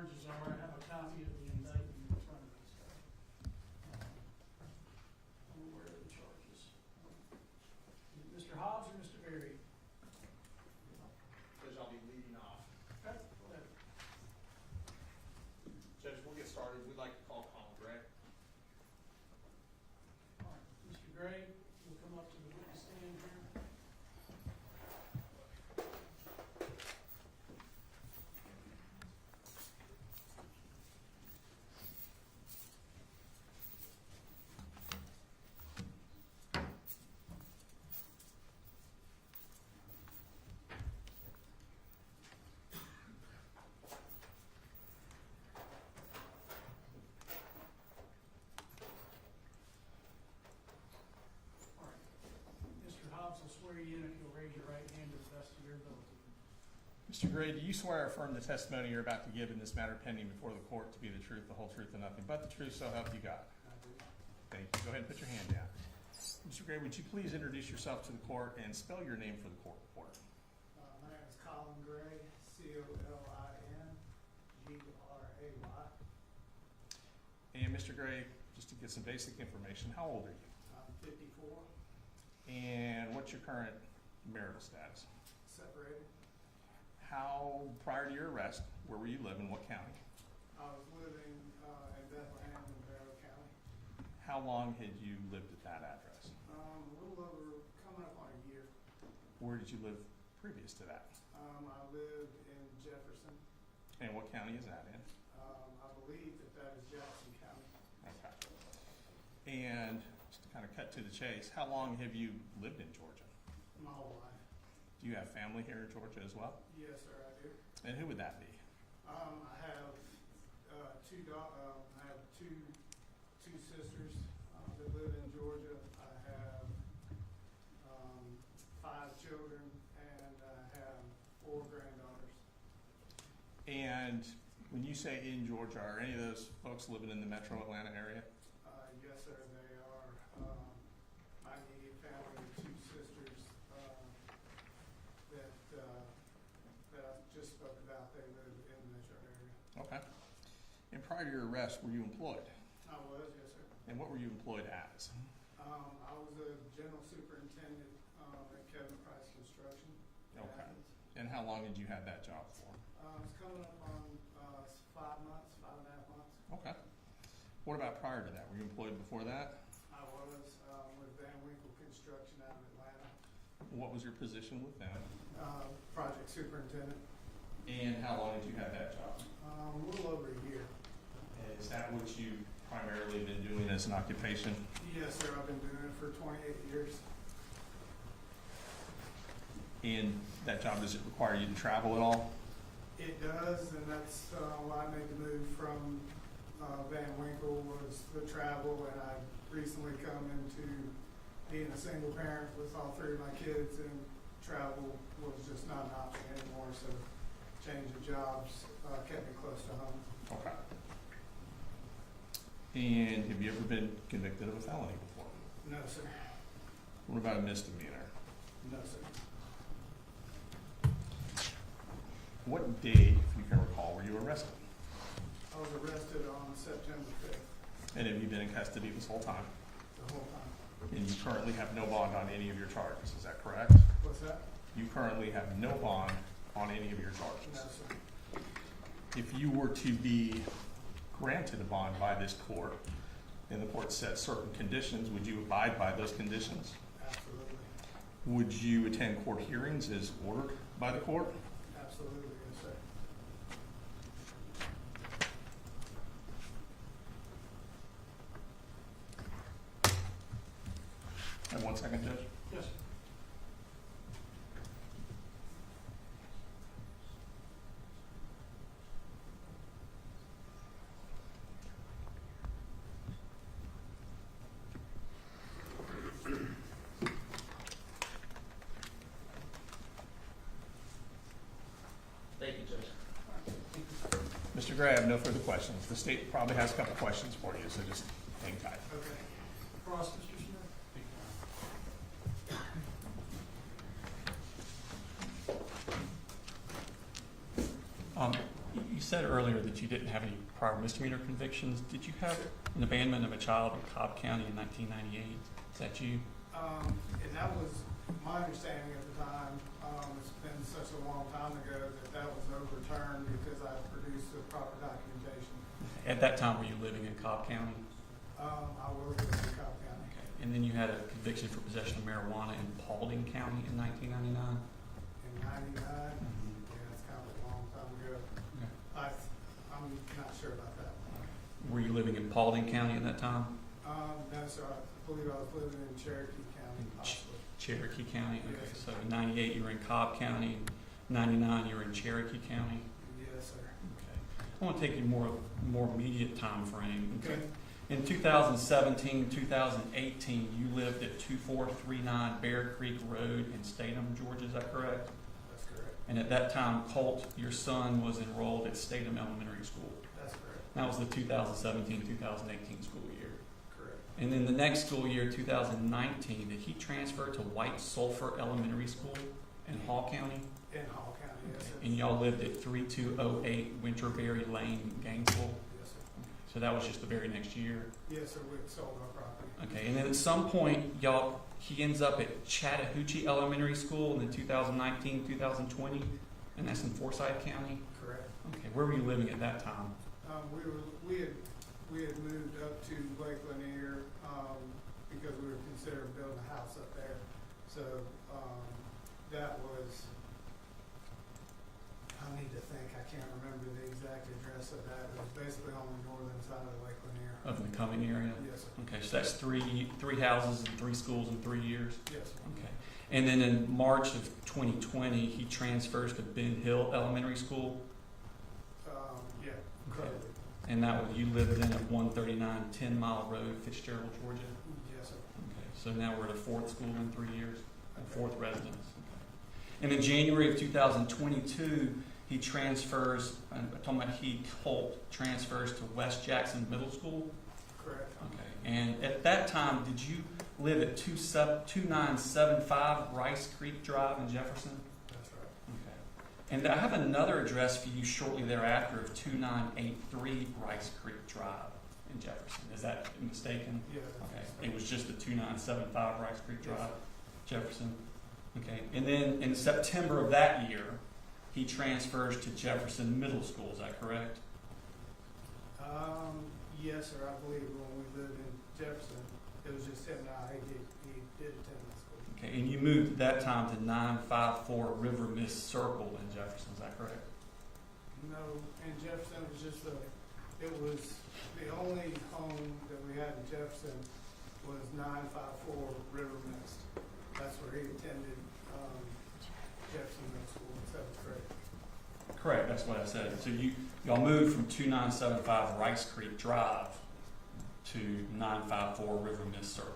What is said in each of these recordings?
charges are. I have a copy of the indictment in front of me, so I'm aware of the charges. Mr. Hobbs or Mr. Berry? Judge, I'll be leading off. Okay, go ahead. Judge, we'll get started. We'd like to call Colin Gray. All right, Mr. Gray, will come up to the witness stand here. All right. Mr. Hobbs will swear you in if you'll raise your right hand to the best of your ability. Mr. Gray, do you swear or affirm the testimony you're about to give in this matter pending before the court to be the truth, the whole truth, and nothing but the truth, so help you God? I do. Thank you. Go ahead and put your hand down. Mr. Gray, would you please introduce yourself to the court and spell your name for the court reporter? My name is Colin Gray, C-O-L-I-N-G-R-A-Y. And Mr. Gray, just to get some basic information, how old are you? I'm 54, And what's your current marital status? separated. How, prior to your arrest, where were you living, what county? I was living in Bethlehem in Barrow County. How long had you lived at that address? A little over, coming up on a year. Where did you live previous to that? I lived in Jefferson. And what county is that in? I believe that is Jackson County. Okay. And just to kind of cut to the chase, how long have you lived in Georgia? My whole life. Do you have family here in Georgia as well? Yes, sir, I do. And who would that be? I have I have two sisters that live in Georgia. I have 5 children, and I have 4 granddaughters. And when you say in Georgia, are any of those folks living in the metro Atlanta area? Yes, sir, they are. My immediate family, 2 sisters that I just spoke about, they live in the metro area. Okay. And prior to your arrest, were you employed? I was, yes, sir. And what were you employed as? I was a general superintendent at Kevin Price Construction. Okay. And how long did you have that job for? It's coming up on 5 months, 5.5 months. Okay. What about prior to that? Were you employed before that? I was with Van Winkle Construction out of Atlanta, What was your position with them? project superintendent. And how long did you have that job? A little over a year. And is that what you primarily been doing as an occupation? Yes, sir. I've been doing it for 28 years. And that job, does it require you to travel at all? It does, and that's why I made the move from Van Winkle was the travel, and I recently come into being a single parent with all 3 of my kids, and travel was just not an option anymore, so change of jobs kept me close to home. Okay. And have you ever been convicted of a felony before? No, sir. What about a misdemeanor? No, sir. What day, if you can recall, were you arrested? I was arrested on September 5th, And have you been in custody this whole time? the whole time. And you currently have no bond on any of your charges, is that correct? What's that? You currently have no bond on any of your No, charges. sir. If you were to be granted a bond by this court, and the court set certain conditions, would you abide by those conditions? Absolutely. Would you attend court hearings as ordered by the court? Absolutely, yes, sir. And 1 second, Judge. Yes, sir. Thank you, Judge. Mr. Gray, I have no further questions. The state probably has a couple questions for you, so just hang tight. Okay. Cross, Mr. Smith. said earlier that you didn't have any prior misdemeanor convictions. Did you have an abandonment of a child in Cobb County in 1998? Is that you? And that was my understanding at the time. It's been such a long time ago that was overturned because I produced the proper documentation. At that time, were you living in Cobb County? I worked in Cobb County. Okay. And then you had a conviction for possession of marijuana in Paulding County in 1999? In '99, yeah, it's kind of a long time ago. Okay. I'm not sure about that. Were you living in Paulding County at that time? No, sir, I believe I was living in Cherokee County, possibly. Cherokee County? Okay, Yes. so in 98 you were in Cobb County, in 99 you were in Cherokee County? Yes, sir. Okay. I want to take you more immediate time frame. Okay. In 2017, 2018, you lived at 2439 Bear Creek Road in Statham, Georgia, is that correct? That's correct. And at that time, Colt, your son, was enrolled at Statham Elementary School. That's correct. That was the 2017-2018 school year. Correct. And then the next school year, 2019, did he transfer to White Sulphur Elementary School in Hall County? In Hall County, yes, sir. And y'all lived at 3208 Winterberry Lane, Gainesville? Yes, sir. So that was just the very next year? Yes, sir, we sold our property. Okay, and then at some point, he ends up at Chattahoochee Elementary School in the 2019, 2020, and that's in Forsyth County? Correct. Okay, where were you living at that time? We had moved up to Lake Lanier, because we were considering building a house up there. So, that was, I need to think, I can't remember the exact address of that. It was basically on the northern side of Lake Lanier. Of the Cumming area? Yes, sir. Okay, so that's three houses and 3 schools in 3 years? Yes, sir. Okay. And then in March of 2020, he transfers to Ben Hill Elementary School? Yeah, Okay. correct. And you lived then at 139 10 Mile Road, Fitzgerald, Georgia? Yes, sir. Okay, so now we're at a 4th school in 3 years, a 4th residence. Okay. And in January of 2022, he transfers, I'm talking about Colt, transfers to West Jackson Middle School? Correct. Okay, and at that time, did you live at 2975 Rice Creek Drive in Jefferson? That's right. Okay. And I have another address for you shortly thereafter of 2983 Rice Creek Drive in Jefferson. Is that mistaken? Yeah. Okay, it was just the 2975 Rice Creek Yes, Drive, Jefferson. Okay, and then in September of that year, he transfers to Jefferson Middle School, is that correct? Yes, sir, I believe when we lived in Jefferson, it was just him and I, he did attend the school. Okay, and you moved at that time to 954 River Mist Circle in Jefferson, is that correct? No, in Jefferson, it was the only home that we had in Jefferson was 954 River Mist. That's where he attended, Jefferson Middle School in 7th grade. Correct, that's what I said. So y'all moved from 2975 Rice Creek Drive to 954 River Mist Circle.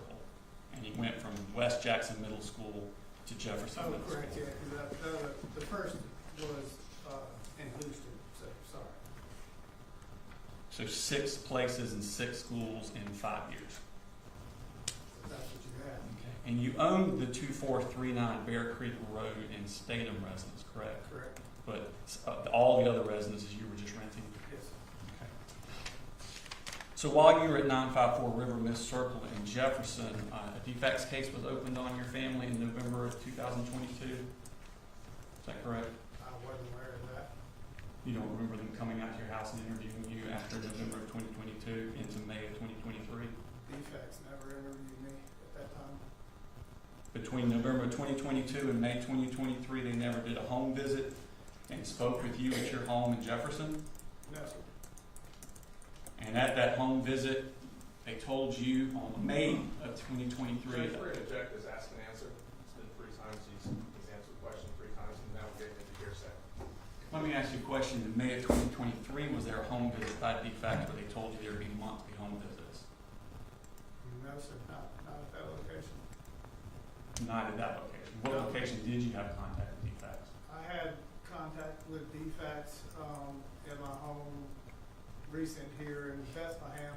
And he went from West Jackson Middle School to Jefferson Oh, Middle correct, School. yeah, because the first was, in Houston, so, sorry. So 6 places and 6 schools in 5 years. If that's what you had. Okay. And you owned the 2439 Bear Creek Road in Statham residence, correct? Correct. But all the other residences you were just renting? Yes. Okay. So while you were at 954 River Mist Circle in Jefferson, a defects case was opened on your family in November of 2022? Is that correct? I wasn't aware of that. You don't remember them coming out to your house and interviewing you after November of 2022 into May of 2023? Defects never interviewed me at that time. Between November 2022 and May 2023, they never did a home visit and spoke with you at your home in Jefferson? No, sir. And at that home visit, they told you on May of 2023. Judge, we're going to object this ask and answer. It's been 3 times. He's answered the question 3 times, and now we're getting into hearsay. Let me ask you a question. In May of 2023, was there a home visit by defect where they told you there would be monthly home visits? No, sir, not at that location. Not at that location. What No. location did you have contact with defects? I had contact with defects, in my home recent here in Bethlehem.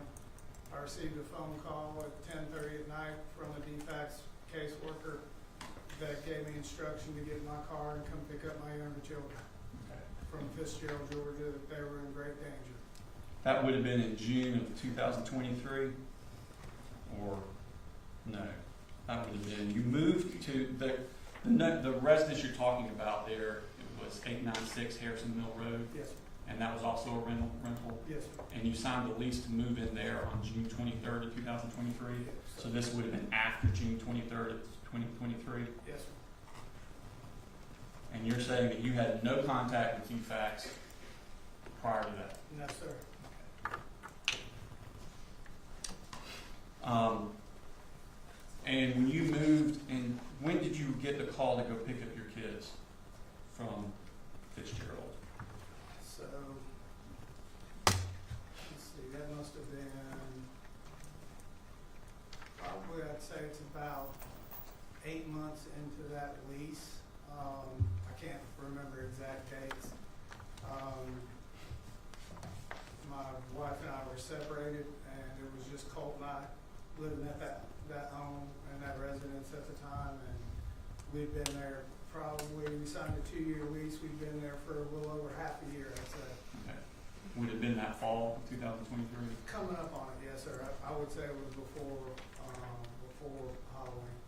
I received a phone call at 10:30 at night from a defects caseworker that gave me instruction to get in my car and come pick up my younger children. Okay. from Fitzgerald, Georgia, that they were in great danger. That would have been in June of 2023? Or, no, that would have been, you moved to, the residence you're talking about there, it was 896 Harrison Mill Road, Yes, sir. and that was also a rental? Yes, sir. And you signed the lease to move in there on June 23rd of 2023? Yes, So sir. this would have been after June 23rd of 2023? Yes, sir. And you're saying that you had no contact with UFAX prior to that? No, sir. And when you moved, and when did you get the call to go pick up your kids from Fitzgerald? So, let's see, that must have been, probably I'd say it's about 8 months into that lease. I can't remember exact dates. My wife and I were separated, and it was just Colt and I living at that home and that residence at the time, and we'd been there probably, we signed a 2-year lease, we'd been there for a little over half a year, I'd say. Okay. Would it have been that fall of 2023? Coming up on it, yes, sir. I would say it was before Halloween.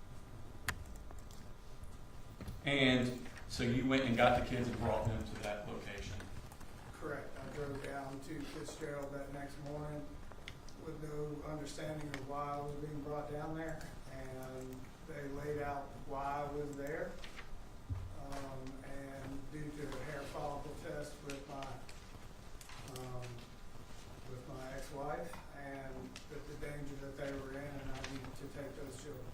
And so you went and got the kids and brought them to that location? Correct. I drove down to Fitzgerald that next morning with no understanding of why I was being brought down there, and they laid out why I was there. And due to a hair follicle test with my ex-wife, and that the danger that they were in, and I needed to take those children.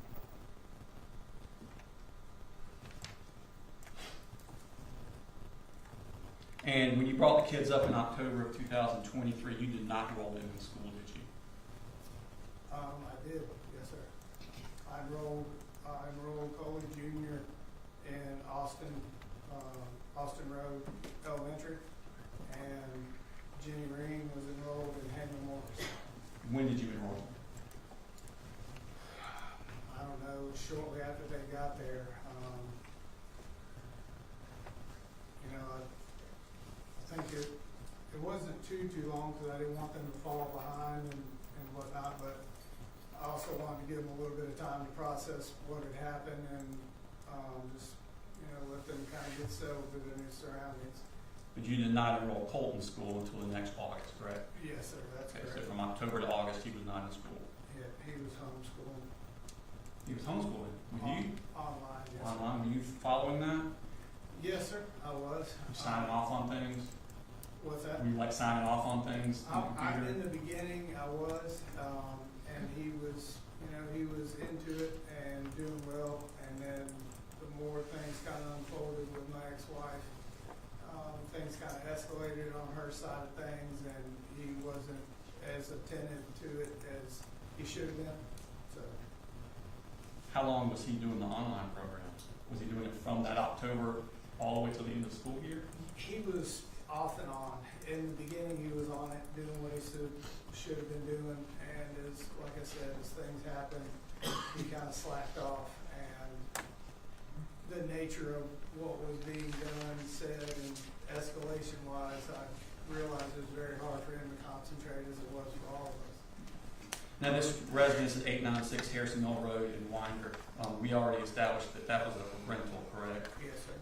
And when you brought the kids up in October of 2023, you did not enroll them in school, did you? I did, yes, sir. I enrolled Coley Jr. in Austin Road Elementary, and Jenny Reen was enrolled in Henry Morris. When did you enroll them? I don't know, shortly after they got there. I think it wasn't too long, because I didn't want them to fall behind and whatnot, but I also wanted to give them a little bit of time to process what had happened, and just, let them kind of get settled to their new surroundings. But you did not enroll Colt in school until the next August, correct? Yes, sir, that's Okay, so correct. from October to August, he was not in school. Yeah, he was homeschooling. He was homeschooling with you? Online, yes, sir. Online, were you following that? Yes, sir, I was. You signing off on things? What's that? Were you like signing off on things on the I, computer? in the beginning, I was, and he was, he was into it and doing well, and then the more things kind of unfolded with my ex-wife, things kind of escalated on her side of things, and he wasn't as attentive to it as he should have been, so. How long was he doing the online programs? Was he doing it from that October all the way till the end of the school year? He was off and on. In the beginning, he was on it, doing what he should have been doing, and like I said, as things happened, he kind of slacked off, and the nature of what was being done, said, and escalation-wise, I realized it was very hard for him to concentrate as it was for all of us. Now, this residence at 896 Harrison Mill Road in Winder, we already established that that was a rental, correct? Yes, sir.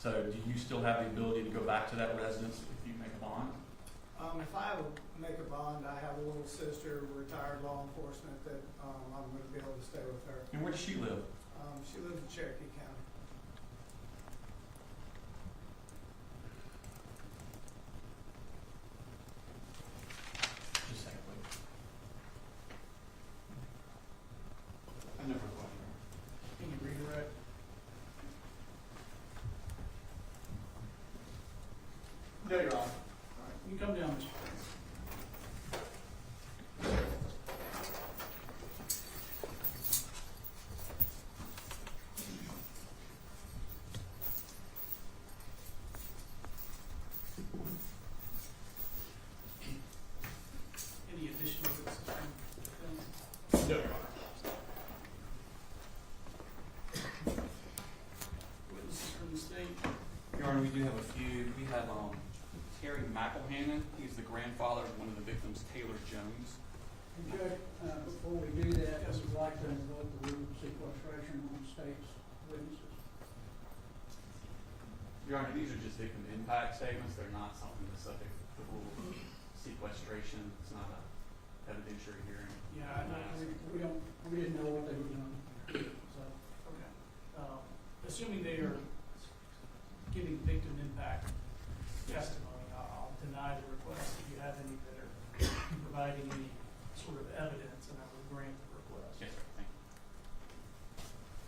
So do you still have the ability to go back to that residence if you make a bond? If I make a bond, I have a little sister, retired law enforcement, that I'm going to be able to stay with her. And where does she live? She lives in Cherokee County. Just a second, please. I never quite know. Can you redirect? No, Your Honor. All right, you come down, Mr. victim's Taylor Jones. And Judge, before we do that, I would like to invoke the rule of sequestration on state's witnesses. Your Honor, these are just victim impact statements. They're not something that's subject to the rule of sequestration. It's not a evidentiary hearing. Yeah, we didn't know what they were doing, so, okay. Assuming they are giving victim impact testimony, I'll deny the request if you have any that are providing any sort of evidence, and I will grant the request. Yes, sir. Thank you.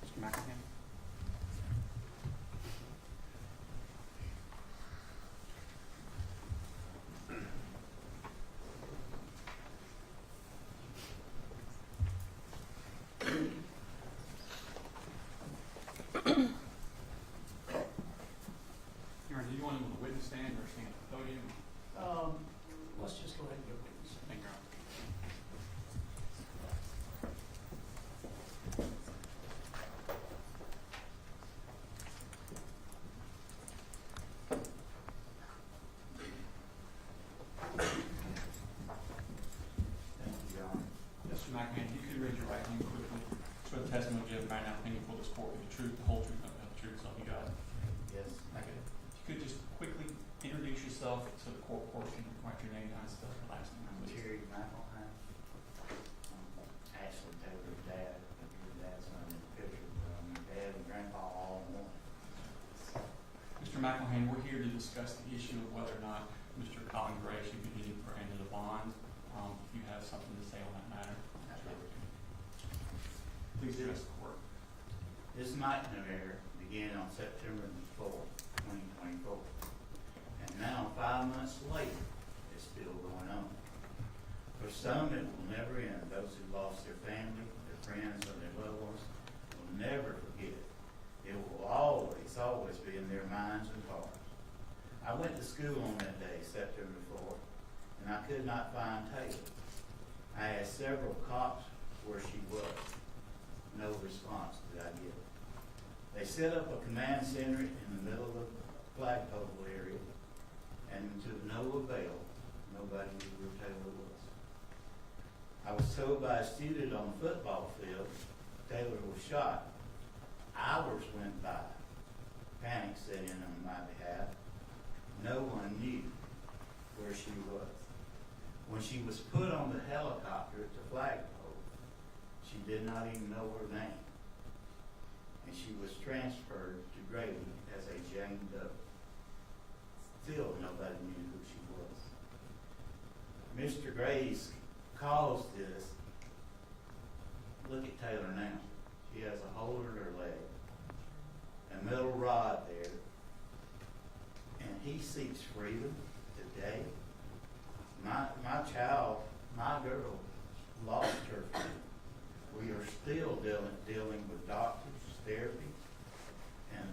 Mr. McElhaney? Your Honor, do you want him on the witness stand or stand at the podium? Let's just go ahead and go with this. Thank you, Your Honor. Thank you, Your Honor. Mr. McElhaney, you could raise your right hand quickly. Swear the testimony you give right now, pending before this court, will be the truth, the whole truth, nothing but the truth, so help you God. Yes. Okay. If you could just quickly introduce yourself to the court portion, write your name down, spell your last name, please. Terry McElhaney. Ashley Taylor's dad, your dad's not in the picture, but I'm your dad and grandpa all in one. Mr. McElhaney, we're here to discuss the issue of whether or not Mr. Colin Gray should be granted a bond. If you have something to say on that matter, please address the court. This nightmare began on September 4th, 2024. And now, 5 months later, it's still going on. For some, it will never end. Those who lost their family, their friends, or their loved ones will never forget it. It will always, always be in their minds and hearts. I went to school on that day, September 4th, and I could not find Taylor. I asked several cops where she was. No response did I get. They set up a command center in the middle of the flagpole area, and to no avail, nobody knew where Taylor was. I was told by a student on the football field Taylor was shot. Hours went by. Panic set in on my behalf. No one knew where she was. When she was put on the helicopter at the flagpole, she did not even know her name. And she was transferred to Grady as a Jane Doe. Still nobody knew who she was. Mr. Grady's caused this. Look at Taylor now. She has a hole in her leg, a metal rod there, and he seeks freedom today. My child, my girl, lost her freedom. We are still dealing with doctors, therapy, and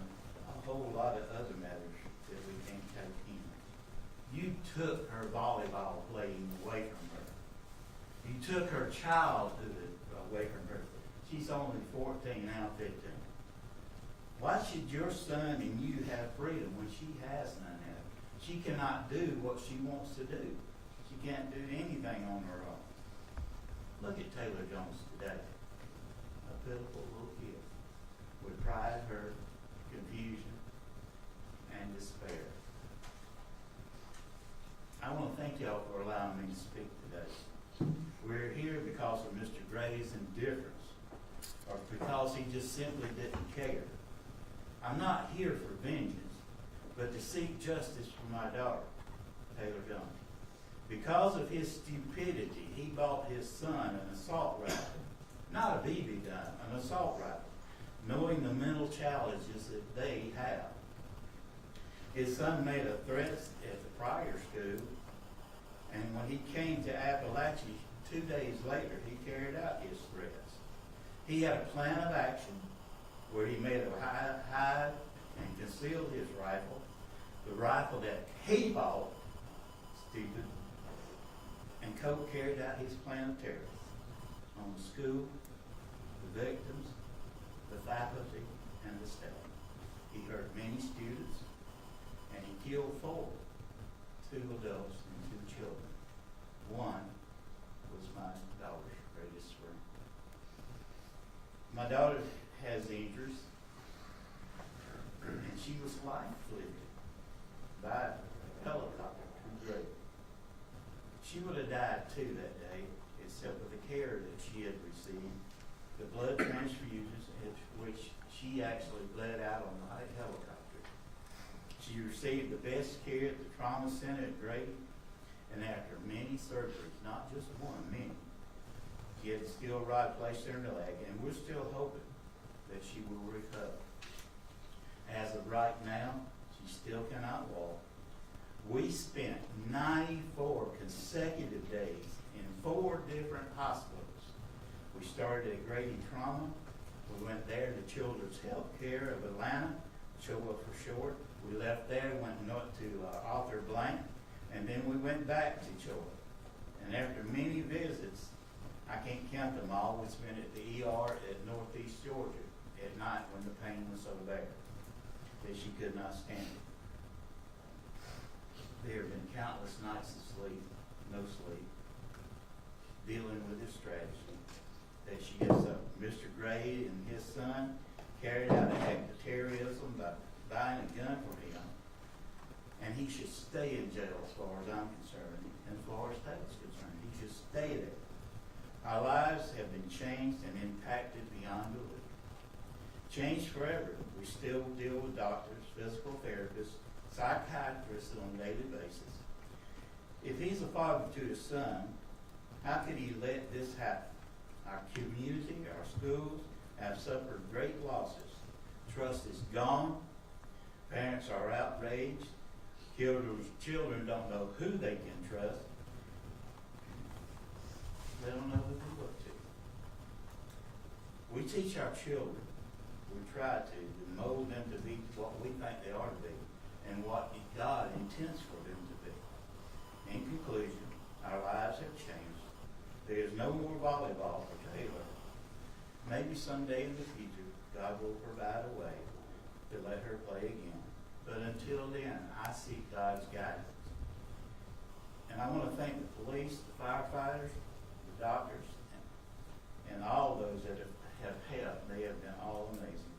a whole lot of other matters that we can't take in. You took her volleyball playing away from her. You took her childhood away from her. She's only 14, now 15. Why should your son and you have freedom when she has none of it? She cannot do what she wants to do. She can't do anything on her own. Look at Taylor Jones today. A pitiful little kid with pride, hurt, confusion, and despair. I want to thank y'all for allowing me to speak today. We're here because of Mr. Gray's indifference, or because he just simply didn't care. I'm not here for vengeance, but to seek justice for my daughter, Taylor Jones. Because of his stupidity, he bought his son an assault rifle, not a BB gun, an assault rifle, knowing the mental challenges that they have. His son made a threat at the prior school, and when he came to Apalachee 2 days later, he carried out his threats. He had a plan of action where he made a hide and concealed his rifle, the rifle that he bought, stupid, and Cope carried out his plan of terror on the school, the victims, the faculty, and the staff. He hurt many students, and he killed 4, 2 adults and 2 children. One daughter has injuries, and she was life-flipped by a helicopter from Drake. She would have died too that day, except for the care that she had received, the blood transfusions, which she actually bled out on the helicopter. She received the best care at the trauma center at Grady, and after many surgeries, not just one, many, she had a steel rod placed in her leg, and we're still hoping that she will recover. As of right now, she still cannot walk. We spent 94 consecutive days in 4 different hospitals. We started at Grady Trauma. We went there to Children's Health Care of Atlanta, CHOA for short. We left there, went north to Arthur Blank, and then we went back to CHOA. And after many visits, I can't count them all, we spent at the ER at Northeast Georgia at night when the pain was so bad that she could not stand it. There have been countless nights of sleep, no sleep, dealing with this tragedy that she has suffered. Mr. Gray and his son carried out a act of terrorism by buying a gun for him, and he should stay in jail as far as I'm concerned, and as far as state is concerned. He should stay there. Our lives have been changed and impacted beyond belief. Changed forever. We still deal with doctors, physical therapists, psychiatrists on a daily basis. If he's a father to his son, how could he let this happen? Our community, our schools have suffered great losses. Trust is gone. Parents are outraged. Children don't know who they can trust. They don't know who to look to. We teach our children, we try to mold them to be what we think they ought to be and what God intends for them to be. In conclusion, our lives have changed. There is no more volleyball for Taylor. Maybe someday in the future, God will provide a way to let her play again. But until then, I seek God's guidance. And I want to thank the police, the firefighters, the doctors, and all those that have helped. They have been all amazing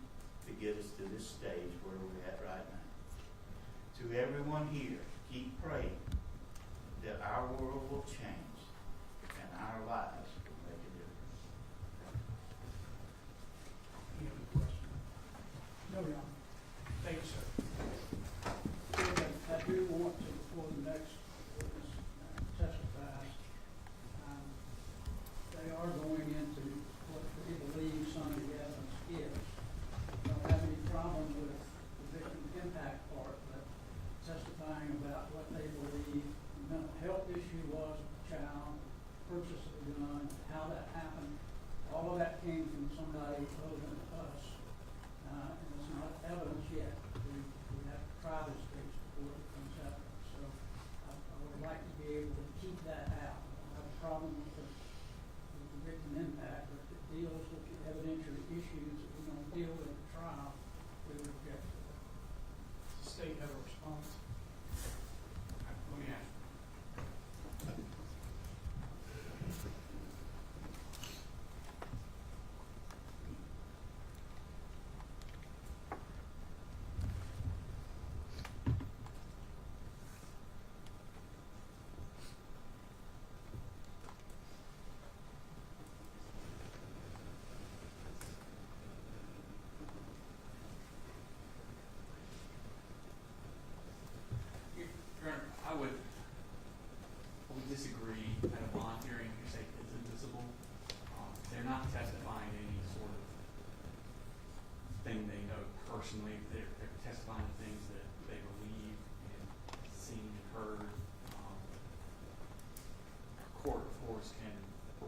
to get us to this stage where we're at right now. To everyone here, keep praying that our world will change and our lives will make a difference. Any other questions? No, Your Honor. Thank you, sir. I do want to, before the next witness testifies, they are going into what they believe some of the evidence is. I don't have any problem with the victim impact part, but testifying about what they believe the mental health issue was of the child, purchase of the gun, how that happened, all of that came from somebody other than us. And it's not evidence yet. We have to try this case before it becomes evidence. So I would like to be able to keep that out. I don't have a problem with the victim impact, but if it deals with the evidentiary issues that we don't deal with at the trial, we would object to that. Does the state have a response? Let me ask. I would disagree at a bond hearing. You say it's invisible. They're not testifying to any sort of thing they know personally. They're testifying to things that they believe and seen and heard. Court, of course, can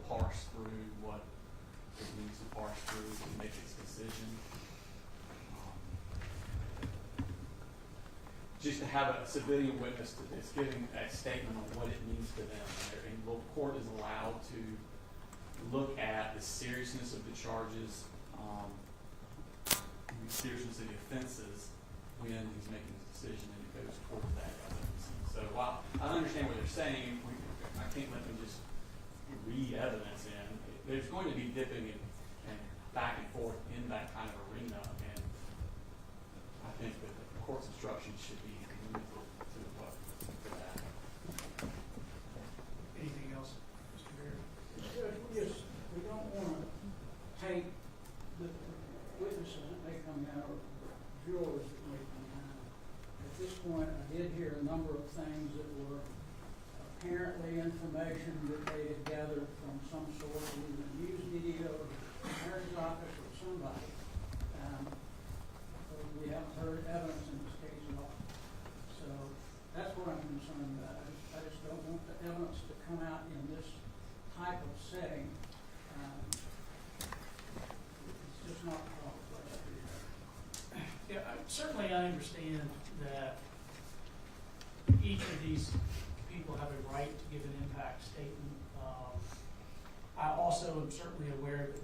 parse through what it needs to parse through to make its decision. Just to have a civilian witness that's giving a statement on what it means to them. And the court is allowed to look at the seriousness of the charges, the seriousness of the offenses when he's making his decision, and it goes towards that evidence. So while I understand what they're saying, I can't let them just read evidence in. There's going to be dipping and back and forth in that kind of arena, and I think that the court's instructions should be limited to what, for that. Anything else, Mr. Mayor? Judge, we don't want to take the witnesses that may come out or jurors that may come out. At this point, I did hear a number of things that were apparently information that they had gathered from some source, either a news video, or the mayor's office, or somebody. But we haven't heard evidence in this case at all. So that's what I'm concerned about. I just don't want the evidence to come out in this type of setting. It's just not the proper place to do that. Yeah, certainly I understand that each of these people have a right to give an impact statement. I also am certainly aware that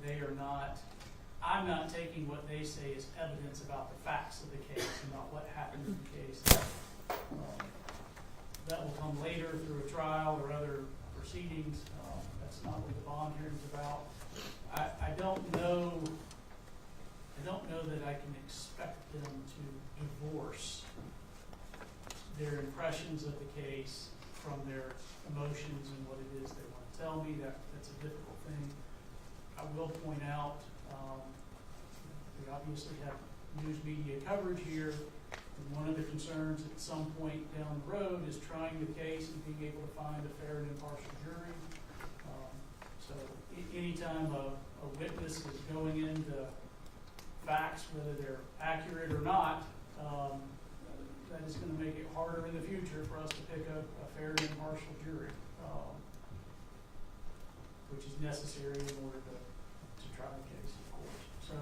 I'm not taking what they say as evidence about the facts of the case, about what happened in the case. That will come later through a trial or other proceedings. That's not what the bond hearing is about. I don't know that I can expect them to divorce their impressions of the case from their emotions and what it is they want to tell me. That's a difficult thing. I will point out, we obviously have news media coverage here. And one of the concerns at some point down the road is trying the case and being able to find a fair and impartial jury. So anytime a witness is going into facts, whether they're accurate or not, that is going to make it harder in the future for us to pick a fair and impartial jury, which is necessary in order to try the case, of course. So,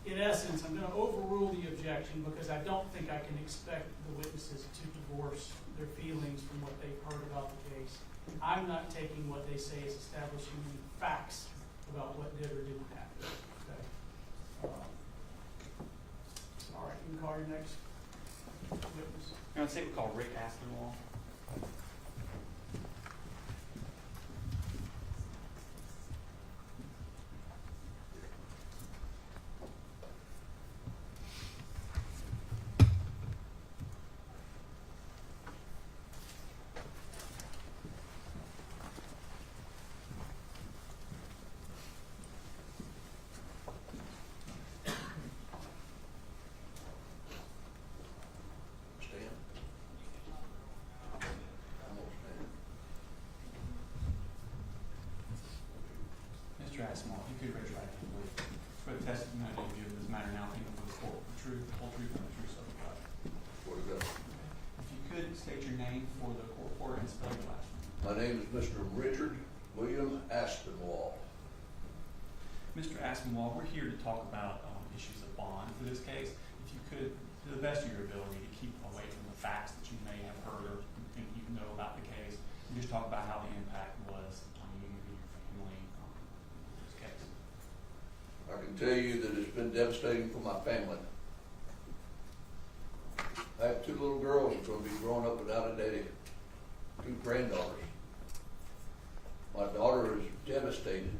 in essence, I'm going to overrule the objection because I don't think I can expect the witnesses to divorce their feelings from what they've heard about the case. I'm not taking what they say as establishing any facts about what did or didn't happen. Okay. All right, you can call your next witness. I'm going to say we call Rick Aspinwall. Mr. Aspinwall, if you could raise your right hand, please. For the testimony you give this matter now, being before the court, the truth, the whole truth, and the truth, so help you God. What is that? If you could state your name for the court reporter and spell your last name. My name is Mr. Richard William Aspinwall. Mr. Aspinwall, we're here to talk about issues of bond for this case. If you could, to the best of your ability, to keep away from the facts that you may have heard or think you know about the case, and just talk about how the impact was on you and your family in this case. I can tell you that it's been devastating for my family. I have two little girls that's going to be growing up without a daddy, two granddaughters. My daughter is devastated.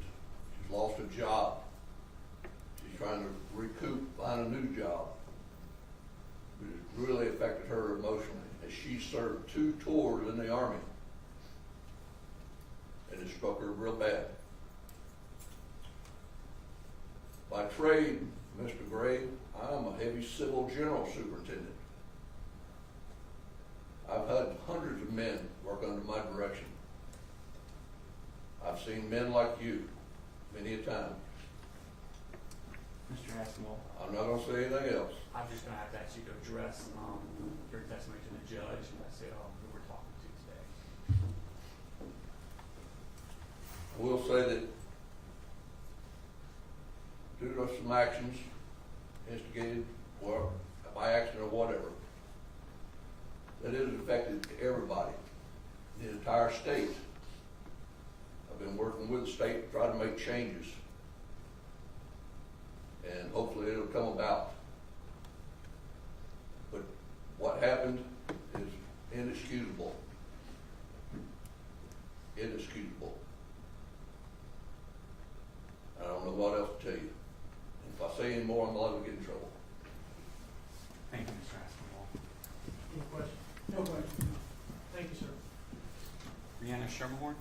She's lost a job. She's trying to recoup, find a new job. It has really affected her emotionally as she served 2 tours in the Army. And it struck her real bad. By trade, Mr. Gray, I'm a heavy civil general superintendent. I've had hundreds of men work under my direction. I've seen men like you many a time. Mr. Aspinwall, I'm not going to say anything else. I'm just going to have to ask you to address your testimony to the judge and that's it, who we're talking to today. I will say that due to some actions instigated or by accident or whatever, that it has affected everybody, the entire state. I've been working with the state to try to make changes, and hopefully it'll come about. But what happened is inexcusable. Inexcusable. I don't know what Shermerhorn?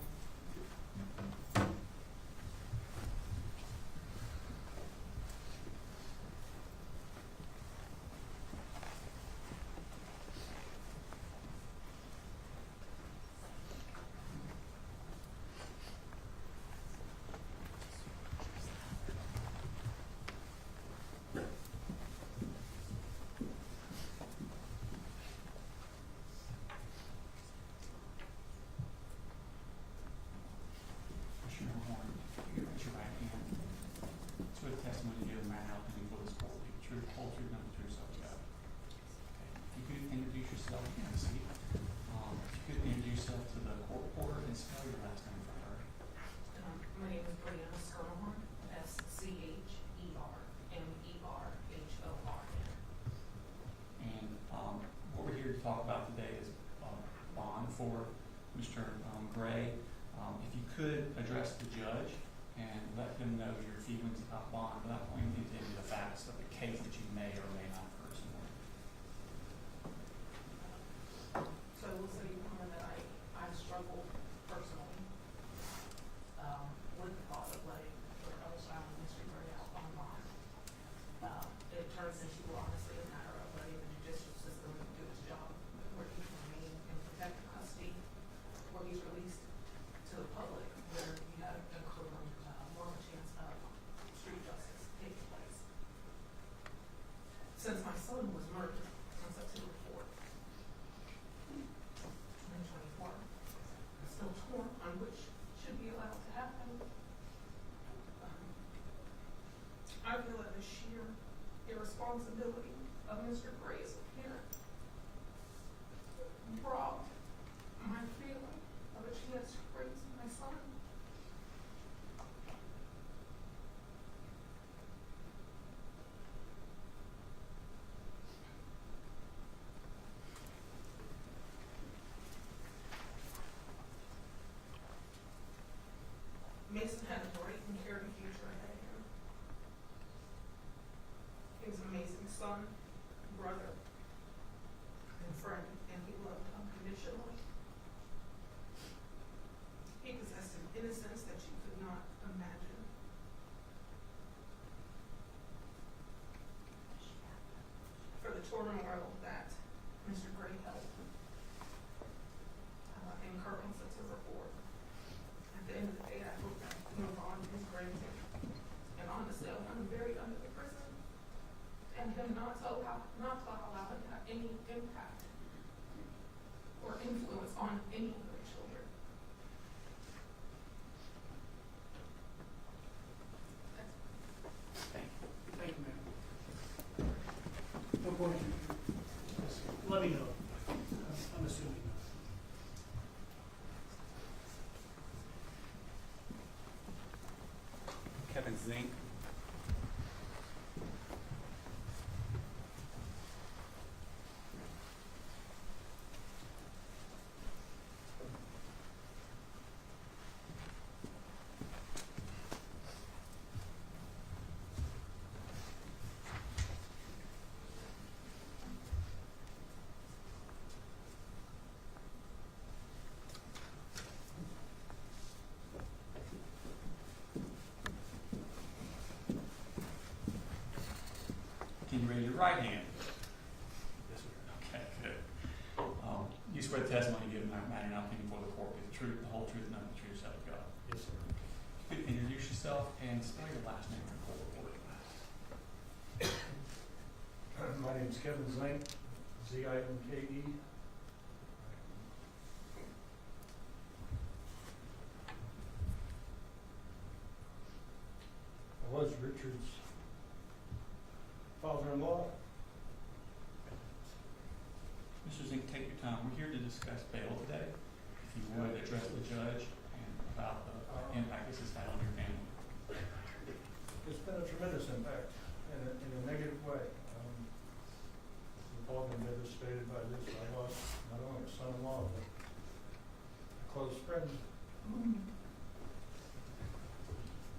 Shermerhorn, you raise your right hand. Swear the testimony you give in the matter now before this court will be the truth, the whole truth, and nothing but the truth, so help you God. Okay. If you could introduce yourself, you have a seat. If you could introduce yourself to the court reporter and spell your last name for her. My name is Brianna Schermerhorn, Schermerhorn. And what we're here to talk about today is bond for Mr. Gray. If you could address the judge and let him know your feelings about bond without going into any of the facts of the case that you may or may not personally. So I will say that I struggled personally with the thought of letting Ellis Island Mr. Gray out on bond. It turns into honestly a matter of letting the judicial system do its job, where he can remain in protective custody, where he's released to the public, where you have more of a chance of street justice taking place. Since my son was murdered on September 4th, 2024, I'm still torn on which should be allowed to happen. I feel that the sheer irresponsibility of Mr. Gray as a parent robbed my feeling of a chance to raise my son. Mason had a bright and caring future ahead of him. He was an amazing son, brother, and friend, and he loved unconditionally. He possessed an innocence that you could not imagine. For the turmoil that Mr. Gray held incurred on September 4th. At the end of the day, I hope that no bond is granted. And honestly, I'm very under the prison, and him not to allow him to have any impact or influence on any of their children. Thank you, ma'am. No question. Let me know. I'm assuming. Kevin Zink? Can you raise your right hand? Yes, sir. Okay, good. You swear the testimony you give in that matter now before the court be the truth, the whole truth, and nothing but the truth, so help you God. Yes, sir. You could introduce yourself and spell your last name for the court report. My name is Kevin Zink, Z-I-N-K-E. I was Richard's father-in-law. Mr. Zink, take your time. We're here to discuss bail today. If you would, address the judge and about the impact this has had on your family. It's been a tremendous impact in a negative way. We've all been devastated by this. I lost not only a son-in-law, but a close friend.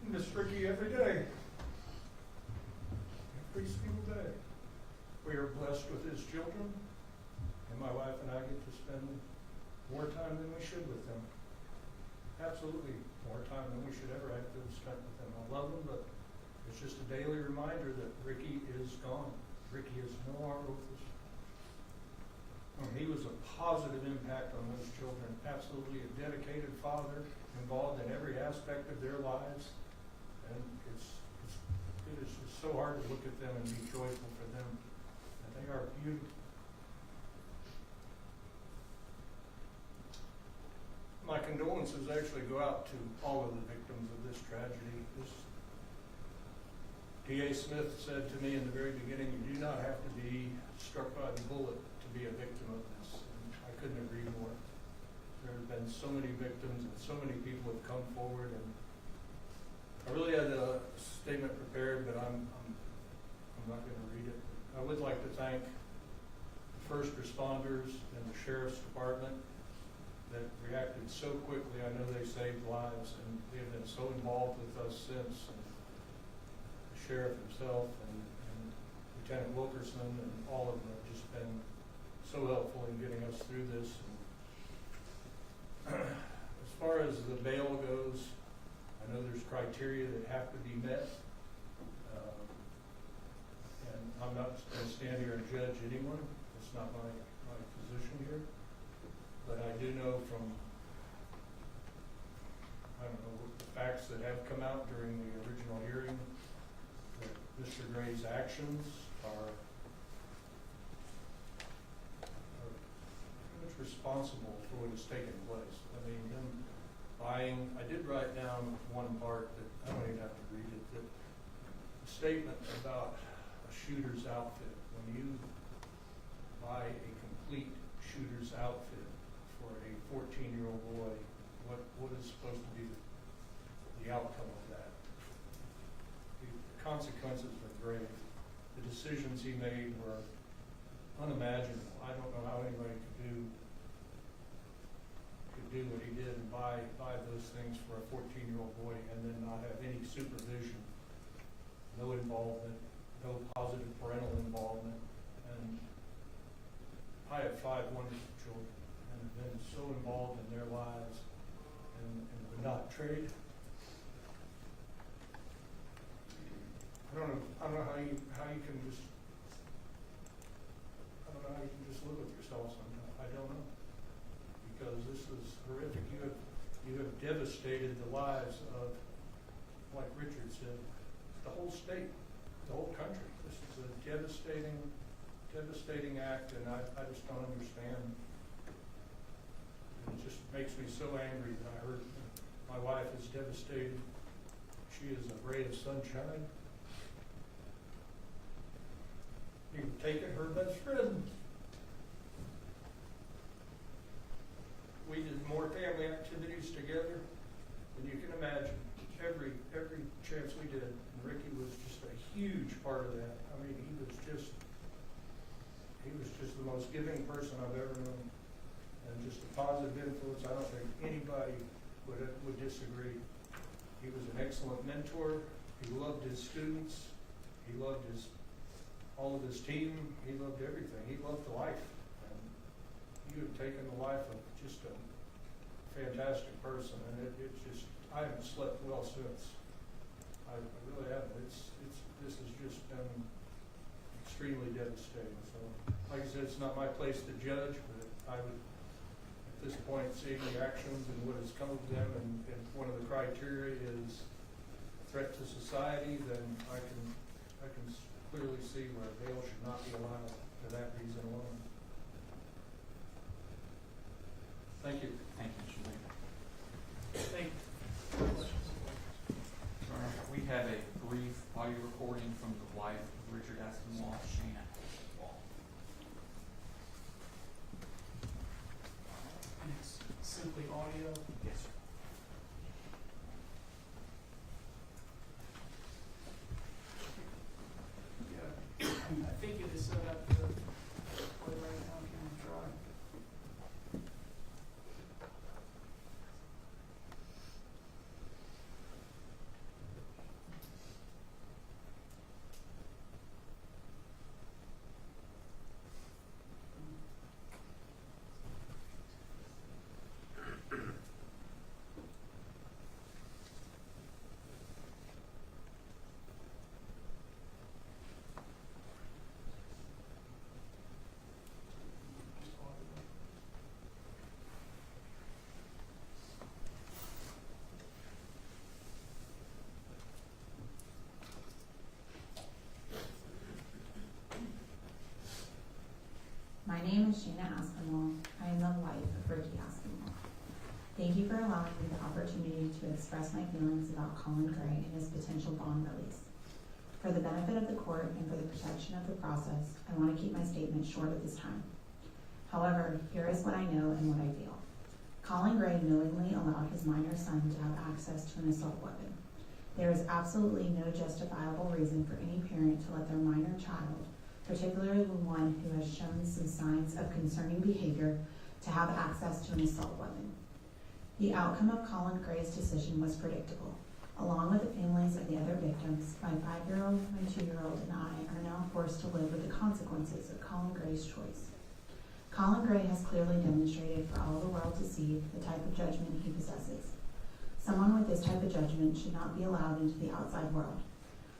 Miss Ricky every day. Every single day. We are blessed with his children, and my wife and I get to spend more time than we should with them. absolutely more time than we should ever have to have spent with them. I love them, but it's just a daily reminder that Ricky is gone. Ricky is no longer with us. He was a positive impact on those children, absolutely a dedicated father, involved in every aspect of their lives. And it is just so hard to look at them and be joyful for them. And they are beautiful. My condolences actually go out to all of the victims of this tragedy. D.A. Smith said to me in the very beginning, you do not have to be struck by the bullet to be a victim of this. And I couldn't agree more. There have been so many victims and so many people have come forward, and I really had a statement prepared, but I'm not going to read it. I would like to thank the first responders and the sheriff's department that reacted so quickly. I know they saved lives, and they have been so involved with us since. And the sheriff himself and Lieutenant Wilkerson and all of them have just been so helpful in getting us through this. And as far as the bail goes, I know there's criteria that have to be met. And I'm not going to stand here and judge anyone. It's not my position here. But I do know from, the facts that have come out during the original hearing that Mr. Gray's actions are pretty much responsible for what has taken place. I mean, him buying, I did write down one part that I don't even have to read it, that the statement about a shooter's outfit. When you buy a complete shooter's outfit for a 14-year-old boy, what is supposed to be the outcome of that? The consequences were grave. The decisions he made were unimaginable. I don't know how anybody could do what he did and buy those things for a 14-year-old boy and then not have any supervision, no involvement, no positive parental involvement. And I have 5 wonderful children and have been so involved in their lives and would not trade. I don't know how you can just live with yourself sometimes. I don't know. Because this is horrific. You have devastated the lives of, like Richard said, the whole state, the whole country. This is a devastating act, and I just don't understand. It just makes me so angry that I heard my wife is devastated. She is a ray of sunshine. You've taken her best friend. We did more family activities together than you can imagine. Every chance we did. And Ricky was just a huge part of that. I mean, he was just the most giving person I've ever known. And just a positive influence. I don't think anybody would disagree. He was an excellent mentor. He loved his students. He loved all of his team. He loved everything. He loved life. You have taken the life of just a fantastic person, and it's just, I haven't slept well since. I really haven't. This has just been extremely devastating. So, like I said, it's not my place to judge, but I would, at this point, seeing the actions and what has come of them, and if one of the criteria is threat to society, then I can clearly see where bail should not be allowed for that reason alone. Thank you. Thank you, Mr. Baker. Thank you. We have a brief audio recording from the wife of Richard Aspinwall, Shannon. And it's simply audio? Yes, sir. Yeah, I think it is set up to play right now. Can you try? me the opportunity to express my feelings about Colin Gray and his potential bond release. For the benefit of the court and for the protection of the process, I want to keep my statement short at this time. However, here is what I know and what I feel. Colin Gray knowingly allowed his minor son to have access to an assault weapon. There is absolutely no justifiable reason for any parent to let their minor child, particularly one who has shown some signs of concerning behavior, to have access to an assault weapon. The outcome of Colin Gray's decision was predictable. Along with the families of the other victims, my 5-year-old, my 2-year-old, and I are now forced to live with the consequences of Colin Gray's choice. Colin Gray has clearly demonstrated for all the world to see the type of judgment he possesses. Someone with this type of judgment should not be allowed into the outside world.